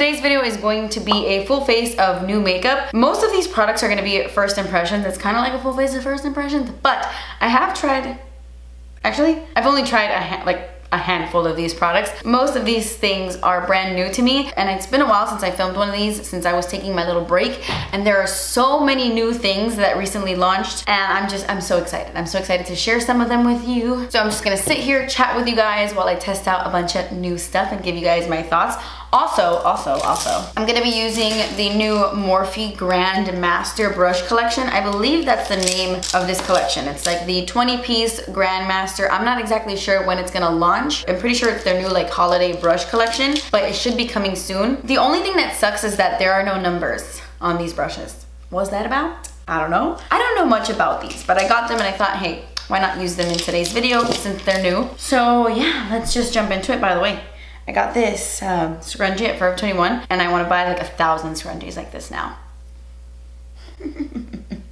today's video is going to be a full face of new makeup. Most of these products are going to be first impressions. It's kind of like a full face of first impressions, but I have tried, actually, I've only tried a handful of these products. Most of these things are brand new to me, and it's been a while since I filmed one of these, since I was taking my little break, and there are so many new things that recently launched, and I'm so excited. I'm so excited to share some of them with you. So I'm just gonna sit here, chat with you guys while I test out a bunch of new stuff and give you guys my thoughts. Also, I'm gonna be using the new Morphe Grand Master Brush Collection. I believe that's the name of this collection. It's like the 20-piece Grand Master. I'm not exactly sure when it's gonna launch. I'm pretty sure it's their new like holiday brush collection, but it should be coming soon. The only thing that sucks is that there are no numbers on these brushes. What's that about? I don't know. I don't know much about these, but I got them and I thought, hey, why not use them in today's video since they're new? So yeah, let's just jump into it. By the way, I got this scrunchie at Forever 21, and I want to buy like 1,000 scrunchies like this now.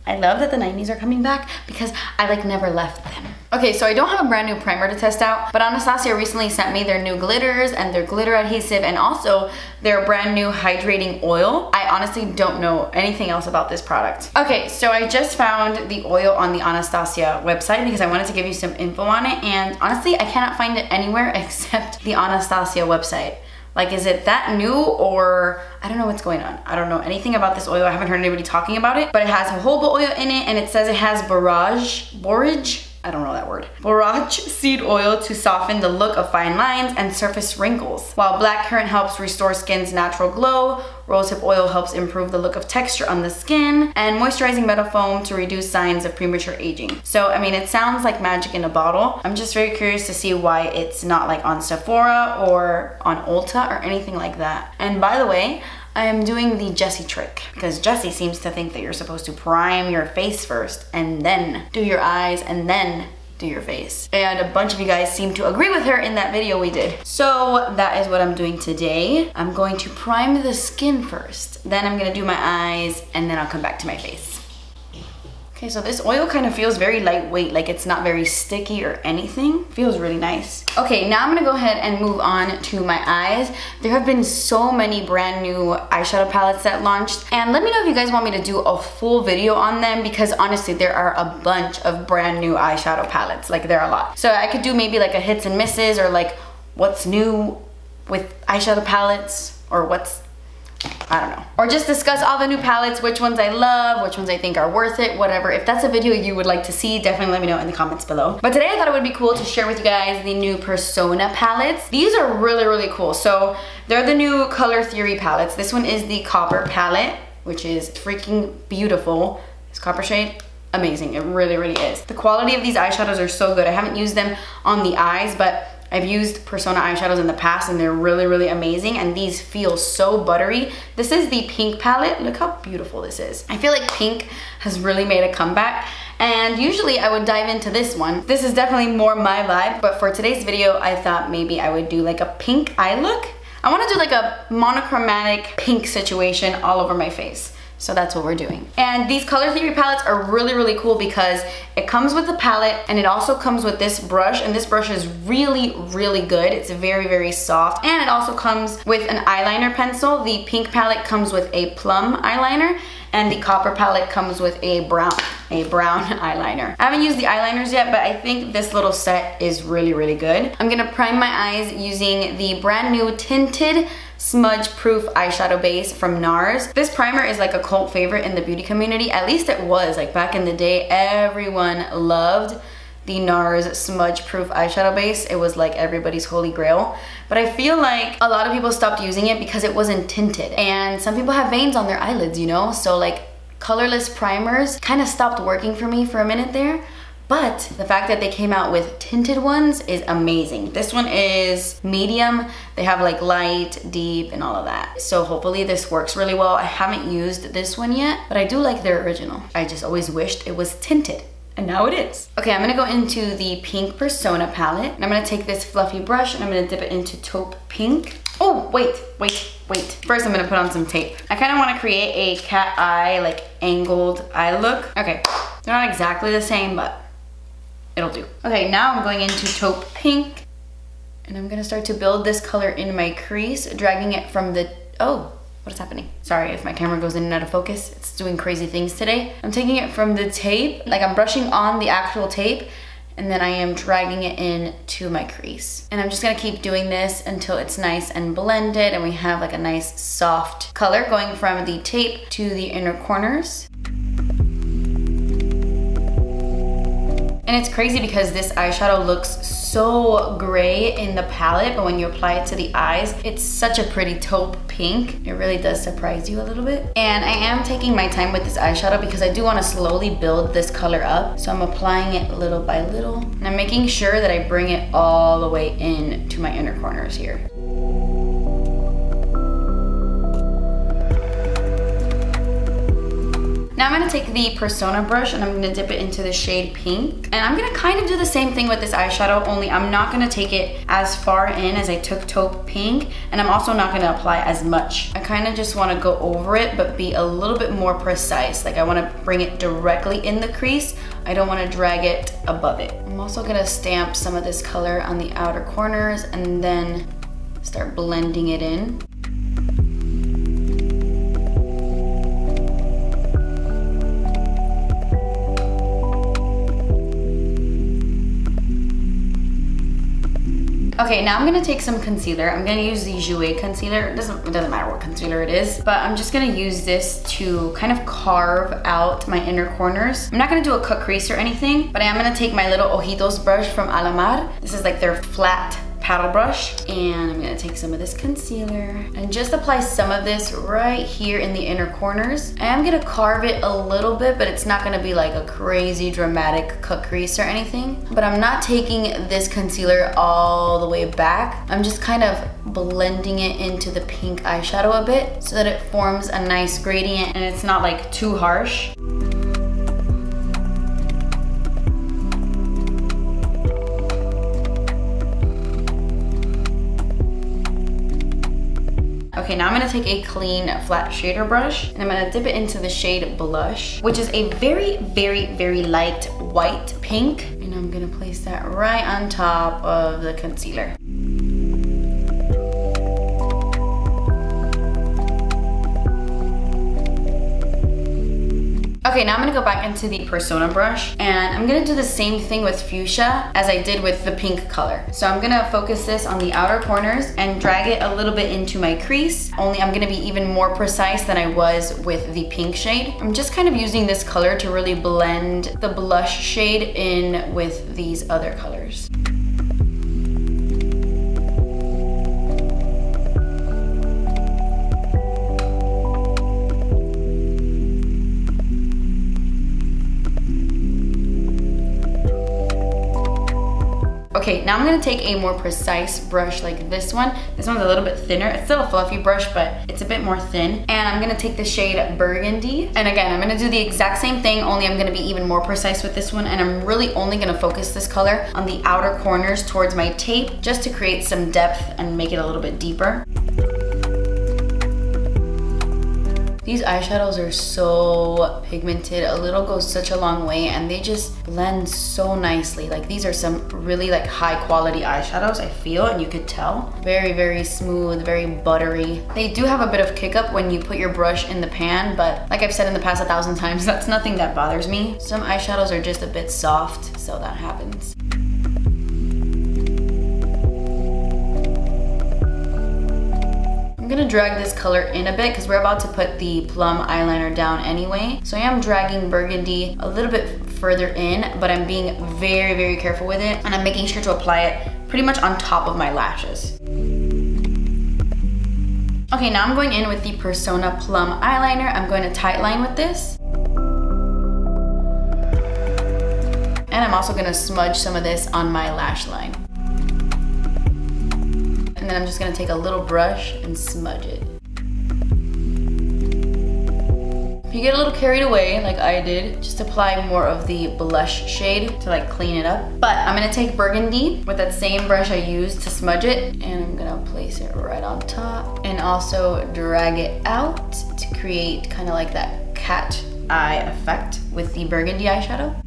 I love that the 90s are coming back because I like never left them. Okay, so I don't have a brand new primer to test out, but Anastasia recently sent me their new glitters and their glitter adhesive and also their brand new hydrating oil. I honestly don't know anything else about this product. Okay, so I just found the oil on the Anastasia website because I wanted to give you some info on it, and honestly, I cannot find it anywhere except the Anastasia website. Like, is it that new, or I don't know what's going on. I don't know anything about this oil. I haven't heard anybody talking about it, but it has jojoba oil in it, and it says it has borage, I don't know that word. Borage seed oil to soften the look of fine lines and surface wrinkles, while blackcurrant helps restore skin's natural glow. Rosehip oil helps improve the look of texture on the skin, and moisturizing metal foam to reduce signs of premature aging. So, I mean, it sounds like magic in a bottle. I'm just very curious to see why it's not like on Sephora or on Ulta or anything like that. And by the way, I am doing the Jessie trick because Jessie seems to think that you're supposed to prime your face first and then do your eyes and then do your face. And a bunch of you guys seem to agree with her in that video we did. So that is what I'm doing today. I'm going to prime the skin first, then I'm gonna do my eyes, and then I'll come back to my face. Okay, so this oil kind of feels very lightweight, like it's not very sticky or anything. Feels really nice. Okay, now I'm gonna go ahead and move on to my eyes. There have been so many brand new eyeshadow palettes that launched, and let me know if you guys want me to do a full video on them, because honestly, there are a bunch of brand new eyeshadow palettes. Like, there are a lot. So I could do maybe like a hits and misses, or like what's new with eyeshadow palettes, or what's, I don't know. Or just discuss all the new palettes, which ones I love, which ones I think are worth it, whatever. If that's a video you would like to see, definitely let me know in the comments below. But today I thought it would be cool to share with you guys the new Persona palettes. These are really, really cool. So they're the new Color Theory palettes. This one is the Copper palette, which is freaking beautiful. This copper shade, amazing. It really, really is. The quality of these eyeshadows are so good. I haven't used them on the eyes, but I've used Persona eyeshadows in the past and they're really, really amazing, and these feel so buttery. This is the Pink palette. Look how beautiful this is. I feel like pink has really made a comeback, and usually I would dive into this one. This is definitely more my vibe, but for today's video, I thought maybe I would do like a pink eye look. I want to do like a monochromatic pink situation all over my face. So that's what we're doing. And these Color Theory palettes are really, really cool because it comes with the palette and it also comes with this brush, and this brush is really, really good. It's very, very soft. And it also comes with an eyeliner pencil. The Pink palette comes with a Plum eyeliner, and the Copper palette comes with a brown eyeliner. I haven't used the eyeliners yet, but I think this little set is really, really good. I'm gonna prime my eyes using the brand new Tinted Smudgeproof eyeshadow base from Nars. This primer is like a cult favorite in the beauty community. At least it was. Like, back in the day, everyone loved the Nars Smudgeproof eyeshadow base. It was like everybody's holy grail. But I feel like a lot of people stopped using it because it wasn't tinted. And some people have veins on their eyelids, you know? So like, colorless primers kind of stopped working for me for a minute there. But the fact that they came out with tinted ones is amazing. This one is medium. They have like light, deep, and all of that. So hopefully this works really well. I haven't used this one yet, but I do like their original. I just always wished it was tinted, and now it is. Okay, I'm gonna go into the Pink Persona palette, and I'm gonna take this fluffy brush and I'm gonna dip it into Taupe Pink. Oh, wait. First, I'm gonna put on some tape. I kind of want to create a cat eye, like angled eye look. Okay, they're not exactly the same, but it'll do. Okay, now I'm going into Taupe Pink, and I'm gonna start to build this color in my crease, dragging it from the Oh, what is happening? Sorry if my camera goes in and out of focus. It's doing crazy things today. I'm taking it from the tape, like I'm brushing on the actual tape, and then I am dragging it in to my crease. And I'm just gonna keep doing this until it's nice and blended and we have like a nice soft color going from the tape to the inner corners. And it's crazy because this eyeshadow looks so gray in the palette, but when you apply it to the eyes, it's such a pretty taupe pink. It really does surprise you a little bit. And I am taking my time with this eyeshadow because I do want to slowly build this color up. So I'm applying it little by little. And I'm making sure that I bring it all the way in to my inner corners here. Now I'm gonna take the Persona brush and I'm gonna dip it into the shade Pink. And I'm gonna kind of do the same thing with this eyeshadow, only I'm not gonna take it as far in as I took Taupe Pink, and I'm also not gonna apply as much. I kind of just wanna go over it, but be a little bit more precise. Like I wanna bring it directly in the crease. I don't wanna drag it above it. I'm also gonna stamp some of this color on the outer corners and then start blending it in. Okay, now I'm gonna take some concealer. I'm gonna use the Jouer concealer. It doesn't matter what concealer it is, but I'm just gonna use this to kind of carve out my inner corners. I'm not gonna do a cut crease or anything, but I am gonna take my little Ojitos brush from Almay. This is like their flat paddle brush, and I'm gonna take some of this concealer and just apply some of this right here in the inner corners. I am gonna carve it a little bit, but it's not gonna be like a crazy dramatic cut crease or anything. But I'm not taking this concealer all the way back. I'm just kind of blending it into the pink eyeshadow a bit so that it forms a nice gradient and it's not like too harsh. Okay, now I'm gonna take a clean flat shader brush and I'm gonna dip it into the shade Blush, which is a very, very, very light white pink. And I'm gonna place that right on top of the concealer. Okay, now I'm gonna go back into the Persona brush and I'm gonna do the same thing with fuchsia as I did with the pink color. So I'm gonna focus this on the outer corners and drag it a little bit into my crease, only I'm gonna be even more precise than I was with the pink shade. I'm just kind of using this color to really blend the blush shade in with these other colors. Okay, now I'm gonna take a more precise brush like this one. This one's a little bit thinner. It's still a fluffy brush, but it's a bit more thin. And I'm gonna take the shade Burgundy. And again, I'm gonna do the exact same thing, only I'm gonna be even more precise with this one. And I'm really only gonna focus this color on the outer corners towards my tape, just to create some depth and make it a little bit deeper. These eyeshadows are so pigmented. A little goes such a long way and they just blend so nicely. Like these are some really like high quality eyeshadows, I feel, and you could tell. Very, very smooth, very buttery. They do have a bit of kick up when you put your brush in the pan, but like I've said in the past 1,000 times, that's nothing that bothers me. Some eyeshadows are just a bit soft, so that happens. I'm gonna drag this color in a bit because we're about to put the Plum Eyeliner down anyway. So I am dragging Burgundy a little bit further in, but I'm being very, very careful with it. And I'm making sure to apply it pretty much on top of my lashes. Okay, now I'm going in with the Persona Plum Eyeliner. I'm going to tight line with this. And I'm also gonna smudge some of this on my lash line. And then I'm just gonna take a little brush and smudge it. If you get a little carried away, like I did, just apply more of the blush shade to like clean it up. But I'm gonna take Burgundy with that same brush I used to smudge it, and I'm gonna place it right on top and also drag it out to create kind of like that cat eye effect with the Burgundy eyeshadow.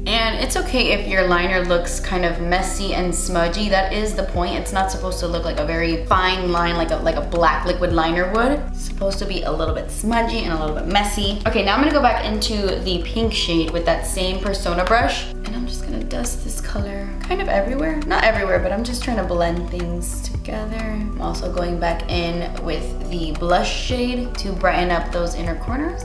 And it's okay if your liner looks kind of messy and smudgy. That is the point. It's not supposed to look like a very fine line like a black liquid liner would. It's supposed to be a little bit smudgy and a little bit messy. Okay, now I'm gonna go back into the pink shade with that same Persona brush. And I'm just gonna dust this color kind of everywhere. Not everywhere, but I'm just trying to blend things together. I'm also going back in with the blush shade to brighten up those inner corners.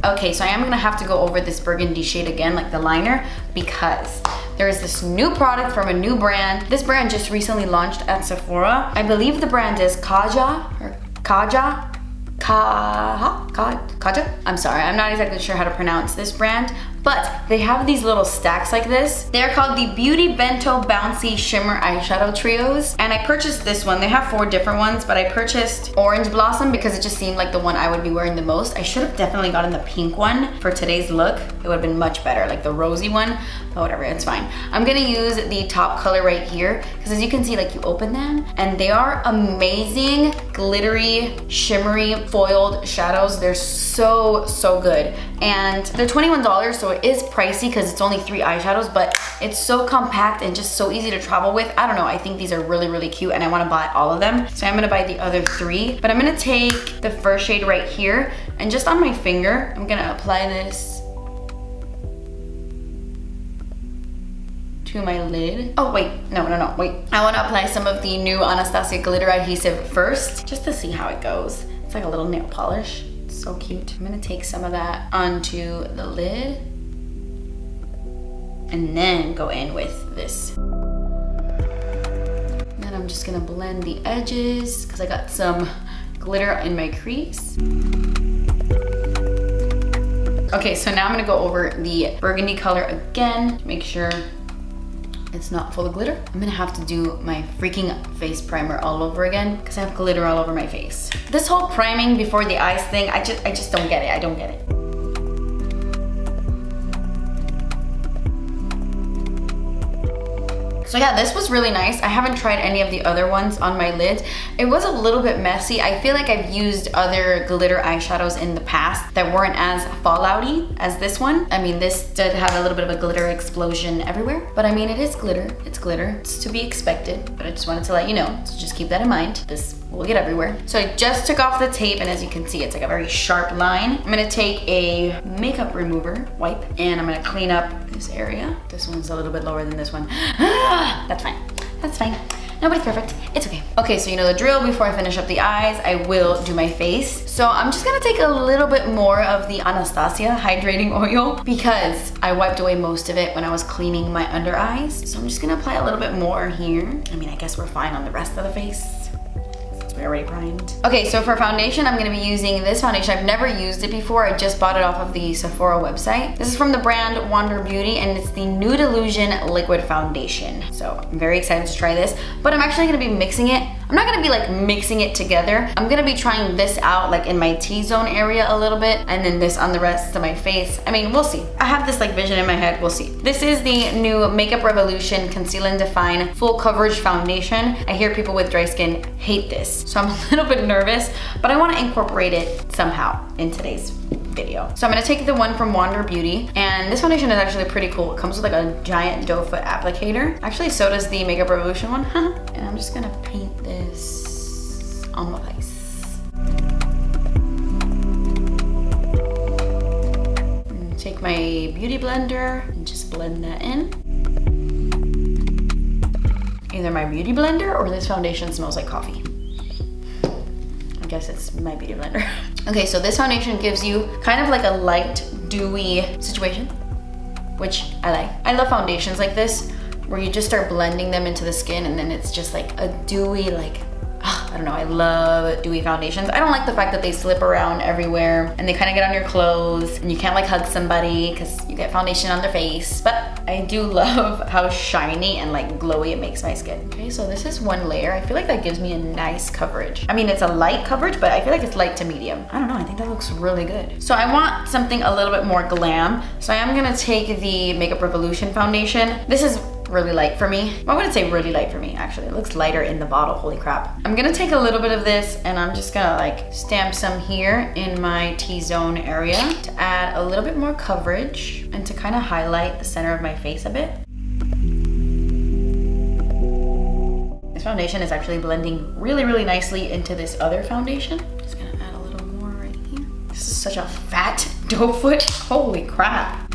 Okay, so I am gonna have to go over this burgundy shade again, like the liner, because there is this new product from a new brand. This brand just recently launched at Sephora. I believe the brand is Kaja, or Kaja? Kaja? I'm sorry, I'm not exactly sure how to pronounce this brand, but they have these little stacks like this. They're called the Beauty Bento Bouncy Shimmer Eyeshadow Trios, and I purchased this one. They have 4 different ones, but I purchased Orange Blossom because it just seemed like the one I would be wearing the most. I should have definitely gotten the pink one for today's look. It would have been much better, like the rosy one, but whatever, it's fine. I'm gonna use the top color right here, because as you can see, like you open them, and they are amazing, glittery, shimmery, foiled shadows. They're so, so good. And they're $21, so it is pricey because it's only 3 eyeshadows, but it's so compact and just so easy to travel with. I don't know, I think these are really, really cute and I wanna buy all of them. So I'm gonna buy the other 3, but I'm gonna take the first shade right here and just on my finger, I'm gonna apply this to my lid. Oh wait, no, wait. I wanna apply some of the new Anastasia glitter adhesive first, just to see how it goes. It's like a little nail polish. So cute. I'm gonna take some of that onto the lid and then go in with this. Then I'm just gonna blend the edges because I got some glitter in my crease. Okay, so now I'm gonna go over the burgundy color again to make sure it's not full of glitter. I'm gonna have to do my freaking face primer all over again because I have glitter all over my face. This whole priming before the eyes thing, I just don't get it. I don't get it. So yeah, this was really nice. I haven't tried any of the other ones on my lid. It was a little bit messy. I feel like I've used other glitter eyeshadows in the past that weren't as fallouty as this one. I mean, this did have a little bit of a glitter explosion everywhere, but I mean, it is glitter. It's glitter. It's to be expected, but I just wanted to let you know. So just keep that in mind. This will get everywhere. So I just took off the tape, and as you can see, it's like a very sharp line. I'm gonna take a makeup remover wipe, and I'm gonna clean up this area. This one's a little bit lower than this one. That's fine. That's fine. Nobody's perfect. It's okay. Okay, so you know the drill. Before I finish up the eyes, I will do my face. So I'm just gonna take a little bit more of the Anastasia Hydrating Oil because I wiped away most of it when I was cleaning my under eyes. So I'm just gonna apply a little bit more here. I mean, I guess we're fine on the rest of the face. We already primed. Okay, so for foundation, I'm gonna be using this foundation. I've never used it before. I just bought it off of the Sephora website. This is from the brand Wander Beauty, and it's the Nude Illusion Liquid Foundation. So I'm very excited to try this, but I'm actually gonna be mixing it. I'm not gonna be like mixing it together. I'm gonna be trying this out like in my T-zone area a little bit, and then this on the rest of my face. I mean, we'll see. I have this like vision in my head, we'll see. This is the new Makeup Revolution Conceal and Define Full Coverage Foundation. I hear people with dry skin hate this, so I'm a little bit nervous, but I wanna incorporate it somehow in today's video. So I'm gonna take the one from Wander Beauty, and this foundation is actually pretty cool. It comes with like a giant doe foot applicator. Actually, so does the Makeup Revolution one. And I'm just gonna paint this on my face. And take my beauty blender and just blend that in. Either my beauty blender or this foundation smells like coffee. I guess it's my beauty blender. Okay, so this foundation gives you kind of like a light, dewy situation, which I like. I love foundations like this, where you just start blending them into the skin and then it's just like a dewy, like, I don't know, I love dewy foundations. I don't like the fact that they slip around everywhere and they kind of get on your clothes and you can't like hug somebody because you get foundation on their face. But I do love how shiny and like glowy it makes my skin. Okay, so this is one layer. I feel like that gives me a nice coverage. I mean, it's a light coverage, but I feel like it's light to medium. I don't know, I think that looks really good. So I want something a little bit more glam. So I am gonna take the Makeup Revolution foundation. This is really light for me. Well, I wouldn't say really light for me, actually. It looks lighter in the bottle, holy crap. I'm gonna take a little bit of this and I'm just gonna like stamp some here in my T-zone area to add a little bit more coverage and to kind of highlight the center of my face a bit. This foundation is actually blending really, really nicely into this other foundation. Just gonna add a little more right here. This is such a fat doe foot, holy crap.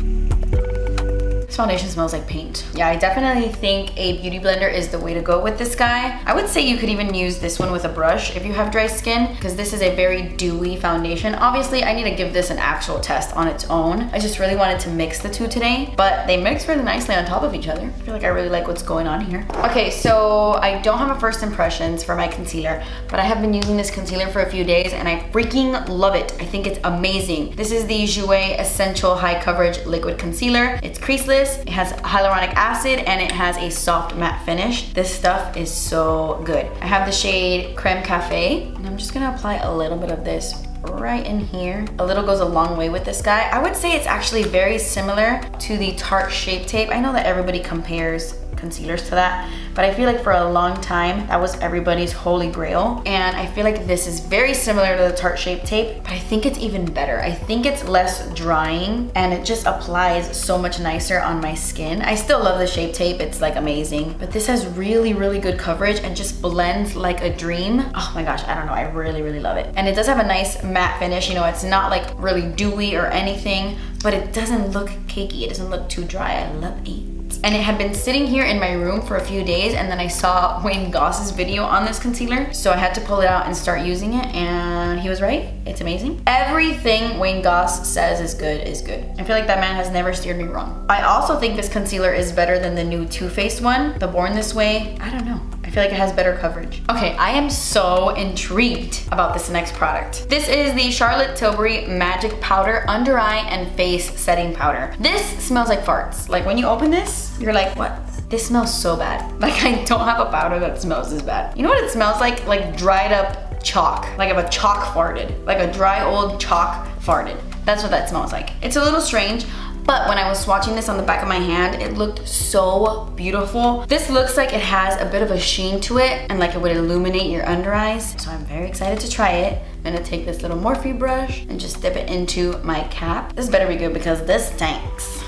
This foundation smells like paint. Yeah, I definitely think a beauty blender is the way to go with this guy. I would say you could even use this one with a brush if you have dry skin, because this is a very dewy foundation. Obviously, I need to give this an actual test on its own. I just really wanted to mix the two today, but they mix really nicely on top of each other. I feel like I really like what's going on here. Okay, so I don't have a first impressions for my concealer, but I have been using this concealer for a few days and I freaking love it. I think it's amazing. This is the Jouer Essential High Coverage Liquid Concealer. It's creaseless. It has hyaluronic acid and it has a soft matte finish. This stuff is so good. I have the shade Creme Cafe and I'm just gonna apply a little bit of this right in here. A little goes a long way with this guy. I would say it's actually very similar to the Tarte Shape Tape. I know that everybody compares concealers to that, but I feel like for a long time that was everybody's holy grail, and I feel like this is very similar to the Tarte Shape Tape, but I think it's even better. I think it's less drying and it just applies so much nicer on my skin. I still love the Shape Tape, it's like amazing, but this has really, really good coverage and just blends like a dream. Oh my gosh, I don't know, I really, really love it. And it does have a nice matte finish, you know, it's not like really dewy or anything, but it doesn't look cakey, it doesn't look too dry. I love it. And it had been sitting here in my room for a few days, and then I saw Wayne Goss's video on this concealer, so I had to pull it out and start using it, and he was right. It's amazing. Everything Wayne Goss says is good is good. I feel like that man has never steered me wrong. I also think this concealer is better than the new Too Faced one, the Born This Way. I don't know. I feel like it has better coverage. Okay, I am so intrigued about this next product. This is the Charlotte Tilbury Magic Powder Under Eye and Face Setting Powder. This smells like farts. Like when you open this, you're like, what? This smells so bad. Like I don't have a powder that smells this bad. You know what it smells like? Like dried up chalk. Like if a chalk farted. Like a dry old chalk farted. That's what that smells like. It's a little strange, but when I was swatching this on the back of my hand, it looked so beautiful. This looks like it has a bit of a sheen to it and like it would illuminate your under eyes. So I'm very excited to try it. I'm gonna take this little Morphe brush and just dip it into my cap. This better be good because this stinks.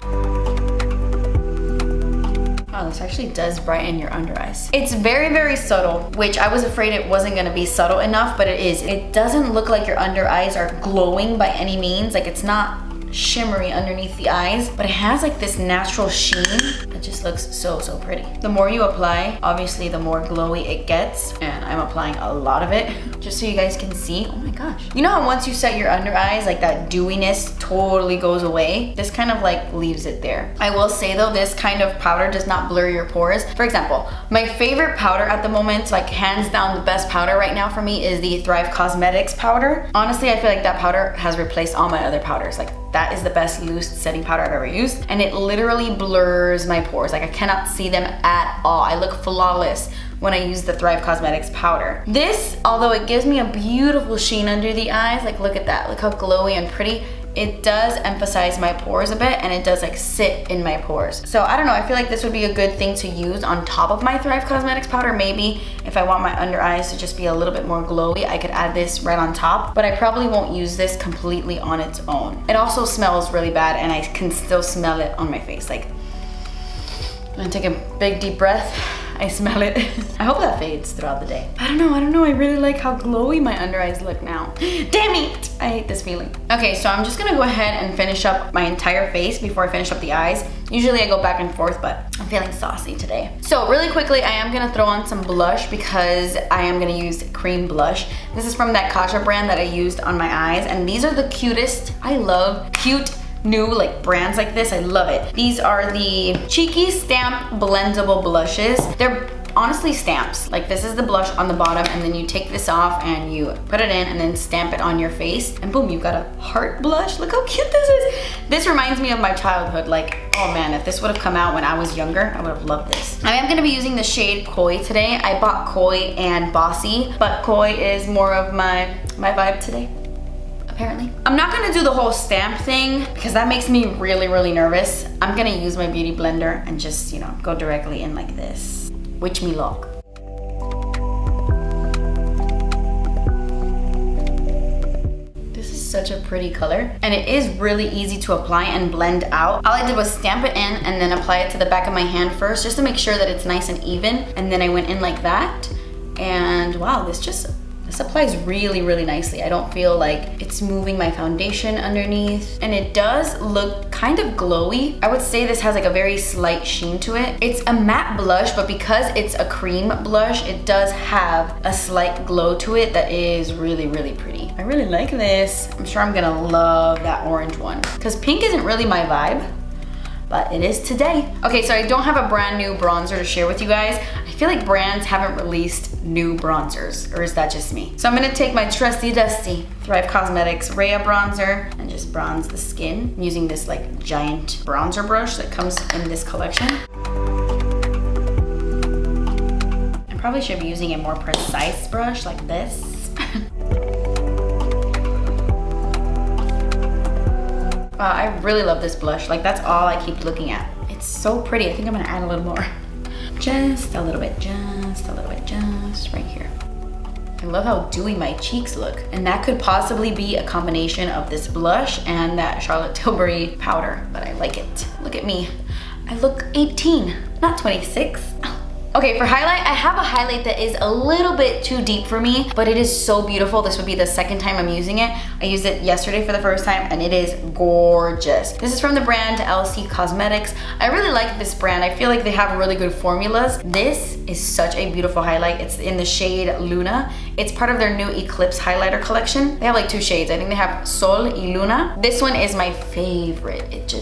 Oh, this actually does brighten your under eyes. It's very, very subtle, which I was afraid it wasn't gonna be subtle enough, but it is. It doesn't look like your under eyes are glowing by any means. Like it's not shimmery underneath the eyes, but it has like this natural sheen that just looks so, so pretty. The more you apply, obviously the more glowy it gets, and I'm applying a lot of it just so you guys can see. Oh my gosh. You know how once you set your under eyes, like that dewiness totally goes away? This kind of like leaves it there. I will say though, this kind of powder does not blur your pores. For example, my favorite powder at the moment, like hands down the best powder right now for me, is the Thrive Causemetics powder. Honestly, I feel like that powder has replaced all my other powders. Like that is the best loose setting powder I've ever used, and it literally blurs my pores. Like I cannot see them at all. I look flawless when I use the Thrive Causemetics powder. This, although it gives me a beautiful sheen under the eyes, like look at that, look how glowy and pretty, it does emphasize my pores a bit, and it does like sit in my pores. So I don't know, I feel like this would be a good thing to use on top of my Thrive Causemetics powder. Maybe if I want my under eyes to just be a little bit more glowy, I could add this right on top, but I probably won't use this completely on its own. It also smells really bad, and I can still smell it on my face. Like, I'm gonna take a big deep breath. I smell it. I hope that fades throughout the day. I don't know, I really like how glowy my under eyes look now. Damn it, I hate this feeling. Okay, so I'm just gonna go ahead and finish up my entire face before I finish up the eyes. Usually I go back and forth, but I'm feeling saucy today. So really quickly, I am gonna throw on some blush because I am gonna use cream blush. This is from that Kaja brand that I used on my eyes, and these are the cutest. I love cute new like brands like this. I love it. These are the Cheeky Stamp Blendable blushes. They're honestly stamps. Like this is the blush on the bottom, and then you take this off and you put it in and then stamp it on your face, and boom, you've got a heart blush. Look how cute this is. This reminds me of my childhood. Like, oh man, if this would have come out when I was younger, I would have loved this. I am gonna be using the shade Koi today. I bought Koi and Bossy, but Koi is more of my vibe today. apparently. I'm not gonna do the whole stamp thing because that makes me really, really nervous. I'm gonna use my beauty blender and just, you know, go directly in like this. Wish me luck. Such a pretty color, and it is really easy to apply and blend out. All I did was stamp it in and then apply it to the back of my hand first just to make sure that it's nice and even, and then I went in like that, and wow, this applies really, really nicely. I don't feel like it's moving my foundation underneath, and it does look kind of glowy. I would say this has like a very slight sheen to it. It's a matte blush, but because it's a cream blush, it does have a slight glow to it that is really, really pretty. I really like this. I'm sure I'm gonna love that orange one because pink isn't really my vibe, but it is today. Okay, so I don't have a brand new bronzer to share with you guys. I feel like brands haven't released new bronzers, or is that just me? So I'm gonna take my trusty dusty Thrive Causemetics Rhea bronzer and just bronze the skin using this like giant bronzer brush that comes in this collection. I probably should be using a more precise brush like this. Wow, I really love this blush. Like, that's all I keep looking at. It's so pretty. I think I'm gonna add a little more. Just a little bit, just a little bit, just right here. I love how dewy my cheeks look. And that could possibly be a combination of this blush and that Charlotte Tilbury powder, but I like it. Look at me. I look 18, not 26. Okay, for highlight, I have a highlight that is a little bit too deep for me, but it is so beautiful. This would be the second time I'm using it. I used it yesterday for the first time, and it is gorgeous. This is from the brand Elcie Causemetics. I really like this brand. I feel like they have really good formulas. This is such a beautiful highlight. It's in the shade Luna. It's part of their new Eclipse highlighter collection. They have like two shades. I think they have Sol y Luna. This one is my favorite. It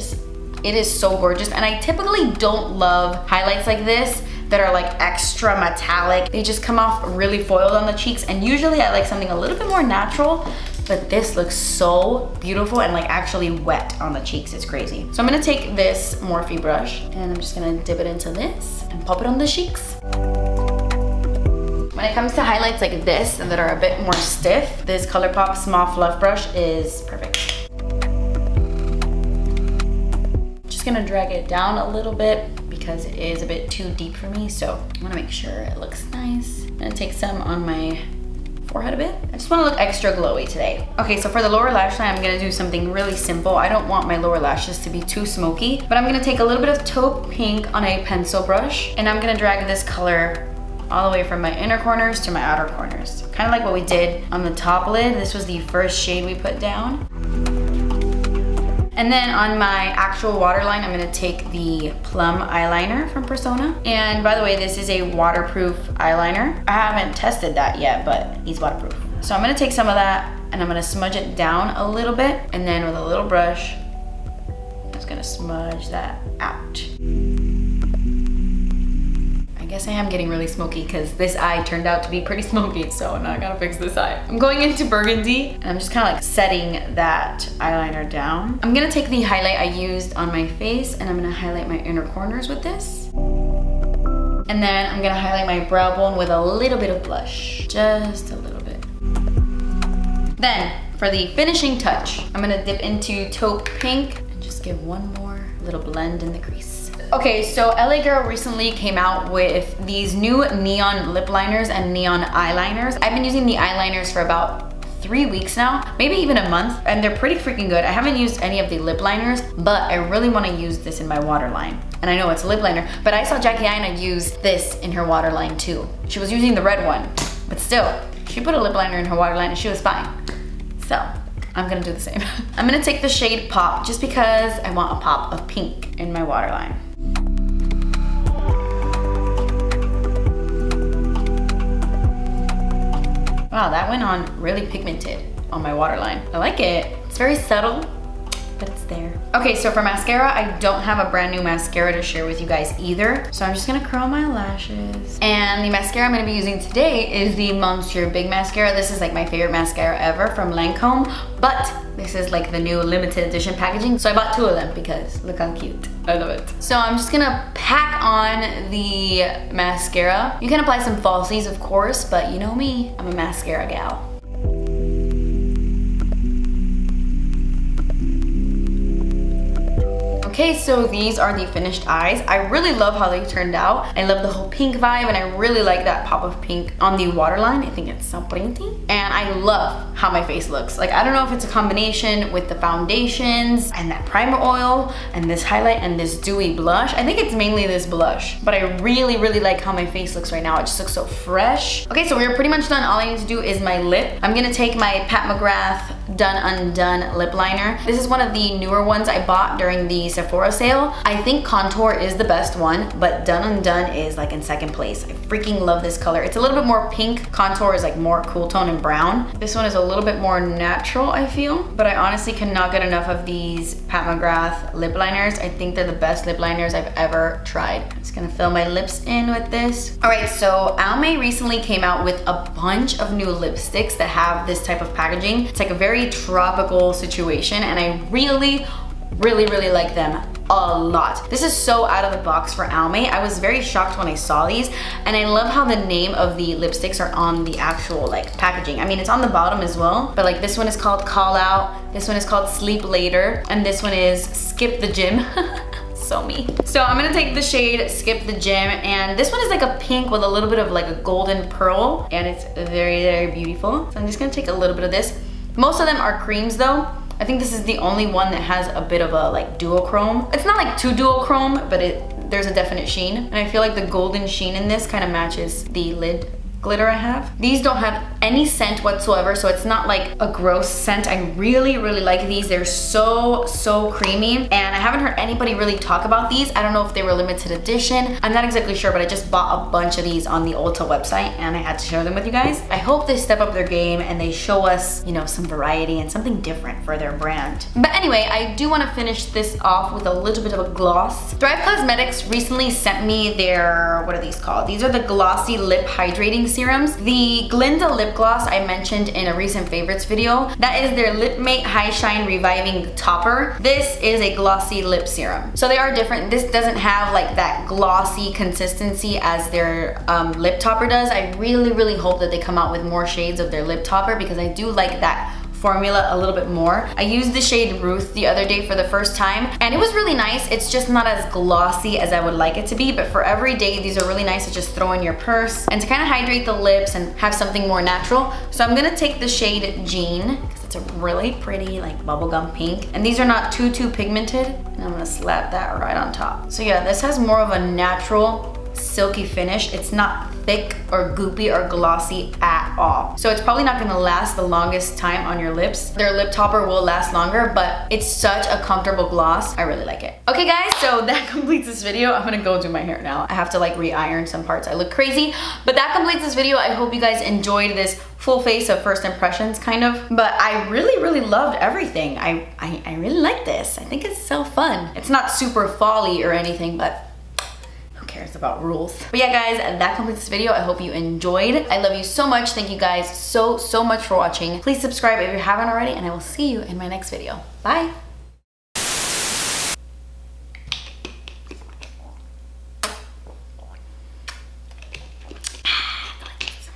is so gorgeous, and I typically don't love highlights like this that are like extra metallic. They just come off really foiled on the cheeks, and usually I like something a little bit more natural, but this looks so beautiful and like actually wet on the cheeks. It's crazy. So I'm gonna take this Morphe brush and I'm just gonna dip it into this and pop it on the cheeks. When it comes to highlights like this and that are a bit more stiff, this ColourPop Small Fluff brush is perfect. Just gonna drag it down a little bit because it is a bit too deep for me, so I wanna make sure it looks nice. I'm gonna take some on my forehead a bit. I just wanna look extra glowy today. Okay, so for the lower lash line, I'm gonna do something really simple. I don't want my lower lashes to be too smoky, but I'm gonna take a little bit of Taupe Pink on a pencil brush, and I'm gonna drag this color all the way from my inner corners to my outer corners. Kind of like what we did on the top lid. This was the first shade we put down. And then on my actual waterline, I'm gonna take the Plum Eyeliner from Persona. And by the way, this is a waterproof eyeliner. I haven't tested that yet, but he's waterproof. So I'm gonna take some of that and I'm gonna smudge it down a little bit. And then with a little brush, I'm just gonna smudge that out. I guess I am getting really smoky because this eye turned out to be pretty smoky, so now I gotta fix this eye. I'm going into burgundy and I'm just kind of like setting that eyeliner down. I'm gonna take the highlight I used on my face and I'm gonna highlight my inner corners with this. And then I'm gonna highlight my brow bone with a little bit of blush, just a little bit. Then for the finishing touch, I'm gonna dip into Taupe Pink and just give one more little blend in the crease. Okay, so LA Girl recently came out with these new neon lip liners and neon eyeliners. I've been using the eyeliners for about 3 weeks now, maybe even a month, and they're pretty freaking good. I haven't used any of the lip liners, but I really want to use this in my waterline. And I know it's a lip liner, but I saw Jackie Aina use this in her waterline too. She was using the red one, but still, she put a lip liner in her waterline and she was fine. So, I'm gonna do the same. I'm gonna take the shade Pop just because I want a pop of pink in my waterline. Wow, that went on really pigmented on my waterline. I like it. It's very subtle, but it's there. Okay, so for mascara, I don't have a brand new mascara to share with you guys either. So I'm just gonna curl my lashes. And the mascara I'm gonna be using today is the Monsieur Big Mascara. This is like my favorite mascara ever from Lancôme, but this is like the new limited edition packaging. So I bought 2 of them because look how cute. I love it. So I'm just gonna pack on the mascara. You can apply some falsies, of course, but you know me, I'm a mascara gal. Okay, so these are the finished eyes. I really love how they turned out. I love the whole pink vibe, and I really like that pop of pink on the waterline. I think it's so pretty. And I love how my face looks. Like, I don't know if it's a combination with the foundations and that primer oil and this highlight and this dewy blush. I think it's mainly this blush, but I really, really like how my face looks right now. It just looks so fresh. Okay, so we're pretty much done. All I need to do is my lip. I'm gonna take my Mcgrath Undone lip liner. This is one of the newer ones I bought during the Sephora sale. I think Contour is the best one, but Undone is like in second place. I freaking love this color. It's a little bit more pink. Contour is like more cool tone and brown. This one is a little bit more natural, I feel, but I honestly cannot get enough of these Mcgrath lip liners. I think they're the best lip liners I've ever tried. I'm just gonna fill my lips in with this. All right, so Almay recently came out with a bunch of new lipsticks that have this type of packaging. It's like a very tropical situation, and I really like them a lot. This is so out of the box for Almay. I was very shocked when I saw these, and I love how the name of the lipsticks are on the actual like packaging. I mean, it's on the bottom as well, but like this one is called Call Out, this one is called Sleep Later, and this one is Skip the Gym. So me. So I'm gonna take the shade Skip the Gym, and this one is like a pink with a little bit of like a golden pearl, and it's very, very beautiful. So I'm just gonna take a little bit of this. Most of them are creams though. I think this is the only one that has a bit of a like duochrome. It's not like too duochrome, but there's a definite sheen. And I feel like the golden sheen in this kind of matches the lid glitter I have. These don't have any scent whatsoever, so it's not like a gross scent. I really like these. They're so creamy, and I haven't heard anybody really talk about these. I don't know if they were limited edition. I'm not exactly sure, but I just bought a bunch of these on the Ulta website, and I had to share them with you guys. I hope they step up their game and they show us, you know, some variety and something different for their brand. But anyway, I do want to finish this off with a little bit of a gloss. Thrive Causemetics recently sent me their, what are these called? These are the Glossy Lip Hydrating Serums. The Glinda lip gloss I mentioned in a recent favorites video, that is their Lip Mate High Shine Reviving Topper. This is a glossy lip serum. So they are different. This doesn't have like that glossy consistency as their lip topper does. I really hope that they come out with more shades of their lip topper, because I do like that formula a little bit more. I used the shade Ruth the other day for the first time, and it was really nice. It's just not as glossy as I would like it to be, but for every day, these are really nice to just throw in your purse and to kind of hydrate the lips and have something more natural. So I'm gonna take the shade Jean, because it's a really pretty like bubblegum pink, and these are not too pigmented, and I'm gonna slap that right on top. So yeah, this has more of a natural silky finish. It's not thick or goopy or glossy at all. So it's probably not gonna last the longest time on your lips. Their lip topper will last longer, but it's such a comfortable gloss. I really like it. Okay guys, so that completes this video. I'm gonna go do my hair now. I have to like re-iron some parts. I look crazy, but that completes this video. I hope you guys enjoyed this full face of first impressions kind of, but I really loved everything. I really like this. I think it's so fun. It's not super fall-y or anything, but cares about rules. But yeah guys, that completes this video. I hope you enjoyed. I love you so much. Thank you guys so much for watching. Please subscribe if you haven't already, and I will see you in my next video. Bye.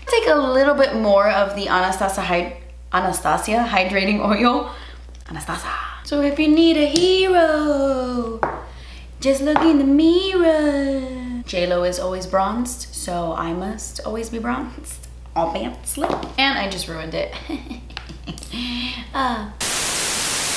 Take a little bit more of the Anastasia Hydrating Oil. Anastasia. So if you need a hero, just look in the mirror. J-Lo is always bronzed, so I must always be bronzed. Obviously. And I just ruined it.